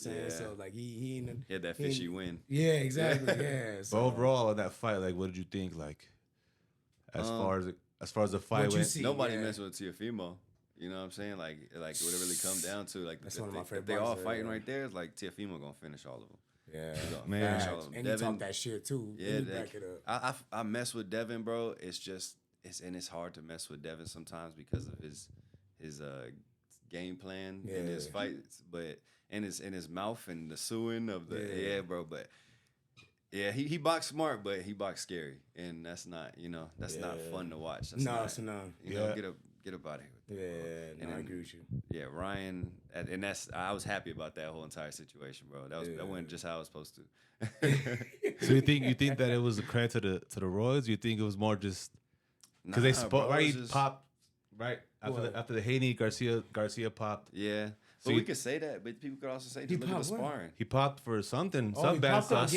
I'm saying? Yeah. So like he had that fishy win. Yeah, exactly. Yeah. But So, overall, in that fight, like, what did you think? Like, as far as the fight what you went, see? Nobody yeah. messed with Teofimo. You know what I'm saying? Like what it really come down to, like That's if one of my favorite if they all boxers, fighting yeah. right there, it's like Teofimo gonna finish all of them. Yeah, Man. facts. And he talked that shit too. Yeah, He back it up. I mess with Devin, bro. It's hard to mess with Devin sometimes because of his game plan in his fights, but in his mouth and the suing of the bro. But yeah, he boxed smart, but he boxed scary, and that's not not fun to watch. That's it's not. Get up out of here. Yeah, And I agree with you. Yeah, Ryan, and I was happy about that whole entire situation, bro. That went just how it was supposed to. So you think that it was a credit to the Royals? You think it was more just because they spoke right? He popped right after the Haney Garcia popped. Yeah. So we could say that, but people could also say just look at the sparring. He popped for something, he some bad popped stuff.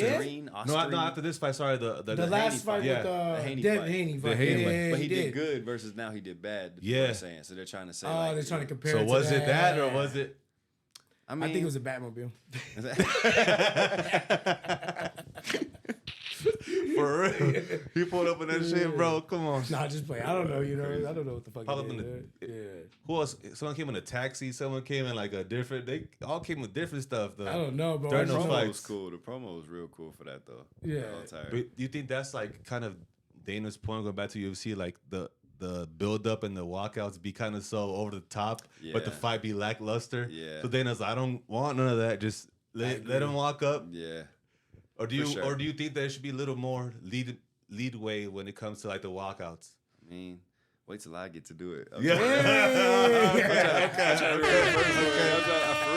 No, after this fight. Sorry, the last fight with the Haney Dev fight. Haney The fight. Haney fight. Yeah, But he did good versus now he did bad. Yeah. They're saying. So they're trying to say. Oh, they're trying to compare. So it to was it that or was it? I mean, I think it was a Batmobile. For real, he pulled up in that shit, bro. Come on. Nah, just play. I don't know. I don't know what the fuck. Who else? Someone came in a taxi. Someone came in like a different. They all came with different stuff though. I don't know, bro. During the those promo fights. was cool. The promo was real cool for that though. Yeah. But do you think that's like kind of Dana's point going back to UFC, like the build up and the walkouts be kind of so over the top, but the Yeah. fight be lackluster? Yeah. So Dana's like, I don't want none of that. Just let him walk up. Yeah. Or do you For sure. or do you think there should be a little more leadway when it comes to like the walkouts? I mean, wait till I get to do it. Yeah. For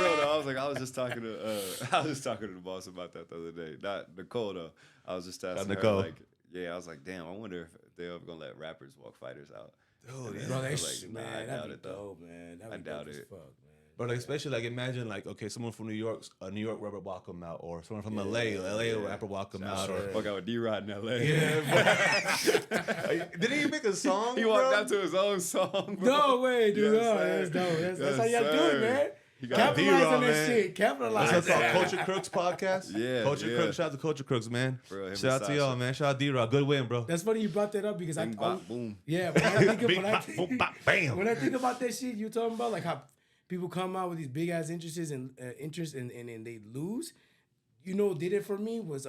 real though, I was just talking to the boss about that the other day. Not Nicole though. I was just asking Nicole. her, like, I was like, damn, I wonder if they're ever gonna let rappers walk fighters out. Dude, Bro, I they was like, nah, I that'd doubt be it though. dope, man. I That'd be doubt dope as it. fuck, man. But like, especially like imagine like someone from New York, a New York rapper walk him out, or someone from LA rapper walk him out, or Fuck out with D-Rod in LA. did he make a song? He walked out to his own song, bro. No way, dude. Yes, Oh, sir. that's dope. That's Yes, how y'all do sir. it, man. He got Capitalize D-Rod, on that man. shit. Capitalize. That's called on Culture Crooks podcast. Yeah, Culture yeah. Crooks. Shout out to Culture Crooks, man. Bro, him Shout out and to y'all, Sasha. man. Shout out D-Rod. Good win, bro. That's funny you brought that up because Bing, bop, boom. yeah, when I think Bing, bop, boom, bop, bam. when I think about that shit you talking about, like how people come out with these big ass interests and they lose. You know, what did it for me was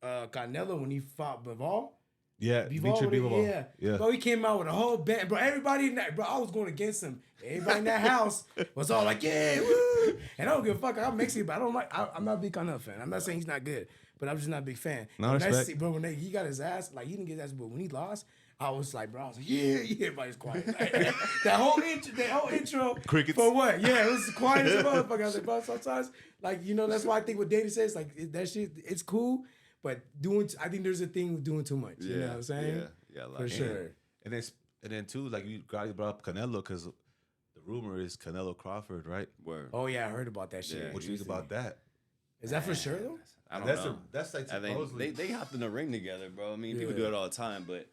Canelo when he fought Bivol. Yeah, Bivol, Bivol. yeah. Bro, he came out with a whole band. Bro, everybody in that, bro, I was going against him. Everybody in that house was all like, yeah, woo. And I don't give a fuck. I'm Mexican, but I don't like, I'm not a big Canelo fan. I'm not saying he's not good, but I'm just not a big fan. No When respect. bro, when he got his ass, like, he didn't get his ass, but when he lost, I was like, bro, I was like, yeah, everybody's quiet. that whole intro Crickets. for what? Yeah, it was quiet as a motherfucker. I was like, bro, sometimes, like, you know, that's why I think what Dana says, like, that shit, it's cool, but I think there's a thing with doing too much. You know what I'm saying? Yeah, like For sure. And then too, like you brought up Canelo because the rumor is Canelo Crawford, right? Word. Oh, yeah, I heard about that shit. Yeah. What do you think about that? Is that for sure, though? I don't That's know. that's like I think supposedly. they hopped in the ring together, bro. I mean, people Yeah. do it all the time, but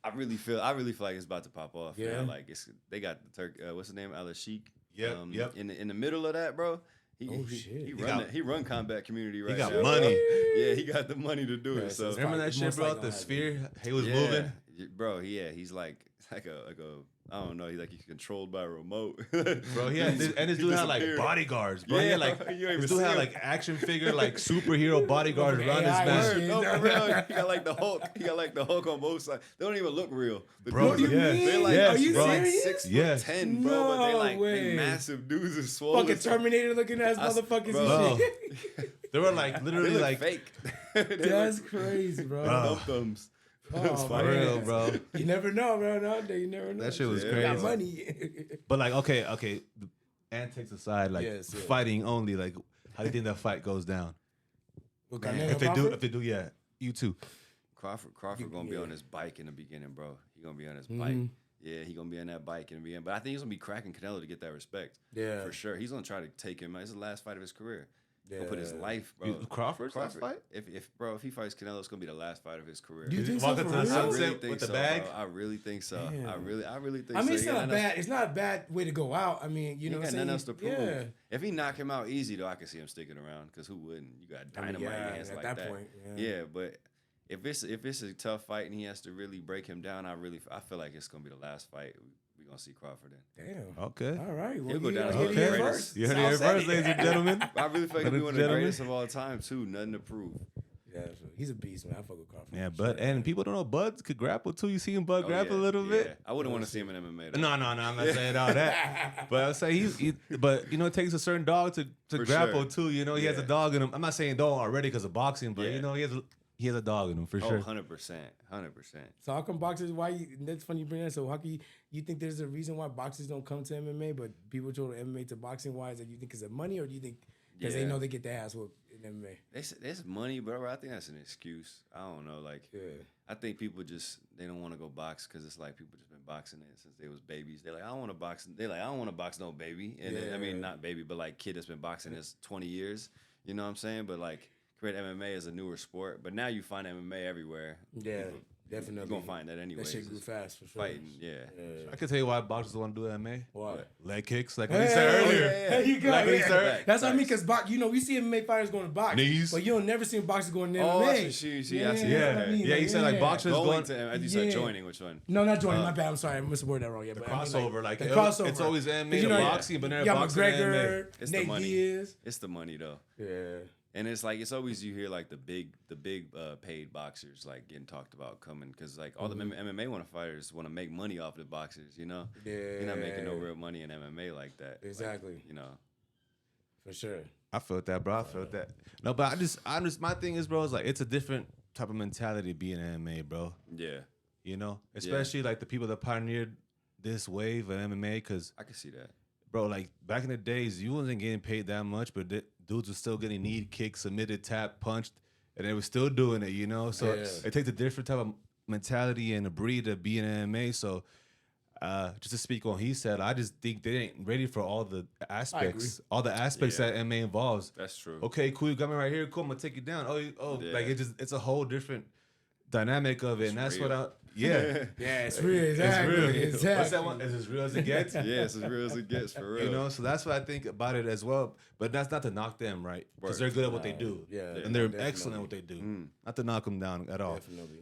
I really feel like it's about to pop off. Yeah. Man. Like they got the Turk. What's his name? Al Sheik. Yep, yep. In the middle of that, bro. Shit. He run combat community right He got now. money. Yeah, he got the money to do Yeah, it. so So it's Remember that Most shit, bro? likely The gonna sphere. He was yeah, moving. bro. Yeah, he's like a I don't know. He's like he's controlled by a remote. Bro, he had this, and this He dude had like disappeared. bodyguards, bro. He Yeah, had like you ain't even this dude had see like action figure, like superhero bodyguards around his AI man. shit. No, for real. He got like the Hulk. He got like the Hulk on both sides. They don't even look real. The Bro, dudes yeah. They're like, Yes, Are you bro. serious? 6'10", bro. But they No like way. they massive dudes and swollen. Fucking Terminator looking ass I s- motherfuckers bro. and shit. They were like They literally look like fake. That's crazy, bro. Bro. thumbs. Oh, for man. real, bro. You never know, bro. Nowadays, you never know. That shit was Yeah. You got crazy. money. But like, okay, the antics aside, like Yes, yeah. fighting only, like how do you think that fight goes down? With Man. Canelo If Crawford? they do, yeah, you too. Crawford gonna be Yeah. on his bike in the beginning, bro. He gonna be on his Mhm. bike. Yeah, he gonna be on that bike in the beginning. But I think he's gonna be cracking Canelo to get that respect. Yeah. For sure. He's gonna try to take him. It's the last fight of his career. Gonna put his life, bro. Crawford's last fight? If he fights Canelo, it's gonna be the last fight of his career. Do you think so? I really think so, the bag? bro. I really think so. Damn. I really think so. I mean, it's not a bad way to go out. I mean, you know, he got nothing else to prove. Yeah. If he knock him out easy, though, I can see him sticking around. Because who wouldn't? You got dynamite hands like that. Point, yeah, but if it's a tough fight and he has to really break him down, I feel like it's gonna be the last fight we're gonna see Crawford in. Damn. Okay. All right. Well, He'll go down as one one of the of the greatest. You heard it here first, ladies and gentlemen. I really feel like he'll be one of the greatest of all time too. Nothing to prove. Yeah, he's a beast, man. I fuck with Crawford. Yeah, Bud, and people don't know Bud could grapple too. You see him Bud grapple a little bit? I wouldn't want to see him in MMA. Though. No, I'm not saying all that. But I say but you know, it takes a certain dog to grapple too. You know, he has a dog in him. I'm not saying dog already because of boxing, but you know, he has a dog in him for sure. 100%. So how come boxers? That's funny you bring that. So how can you think there's a reason why boxers don't come to MMA, but people go to MMA to boxing? Why is that? You think it's money, or do you think because they know they get their ass whooped in MMA? There's money, bro. I think that's an excuse. I don't know. Like, I think people they don't want to go box because it's like people just been boxing it since they was babies. They're like, I don't want to box. They're like, I don't want to box no baby. And then, I mean, not baby, but like kid that's been boxing this 20 years. You know what I'm saying? But like, MMA is a newer sport. But now you find MMA everywhere. Yeah. Definitely. You're going to find that anyway. That shit grew fast, for sure. Fighting, I can tell you why boxers want to do MMA. Why? Leg kicks, like what he said earlier. There you go. Like That's what I mean, because we see MMA fighters going to box. Knees. But you'll never see boxers going to MMA. Oh, that's what he said like boxers going to, you said joining, which one? No, not joining, my bad, I'm sorry, I misworded that wrong. Yeah, the crossover, the crossover. It's always MMA to boxing, but never boxing to MMA. It's the money. It's the money, though. Yeah. And it's like it's always you hear like the big paid boxers like getting talked about coming because like all the MMA fighters want to make money off the boxers, you know. Yeah, you're not making no real money in MMA like that. Exactly. Like, you know, for sure. I felt that, bro. I felt that. No, but I just my thing is, bro, is like it's a different type of mentality being MMA, bro. Yeah. You know, especially like the people that pioneered this wave of MMA, because I can see that. Bro, like back in the days, you wasn't getting paid that much, but dudes were still getting knee kicked, submitted, tapped, punched, and they were still doing it, you know? So it takes a different type of mentality and a breed to be in MMA. So just to speak on he said, I just think they ain't ready for all the aspects that MMA involves. That's true. Okay, cool, you got me right here. Cool, I'm going to take you down. Like it's a whole different dynamic of it, and that's what it's real. Exactly. It's real. What's that one? It's as real as it gets. Yeah, it's as real as it gets, for real. You know, so that's what I think about it as well. But that's not to knock them, right? Because they're good at what they do. Yeah, and they're excellent at what they do. Not to knock them down at all. Definitely.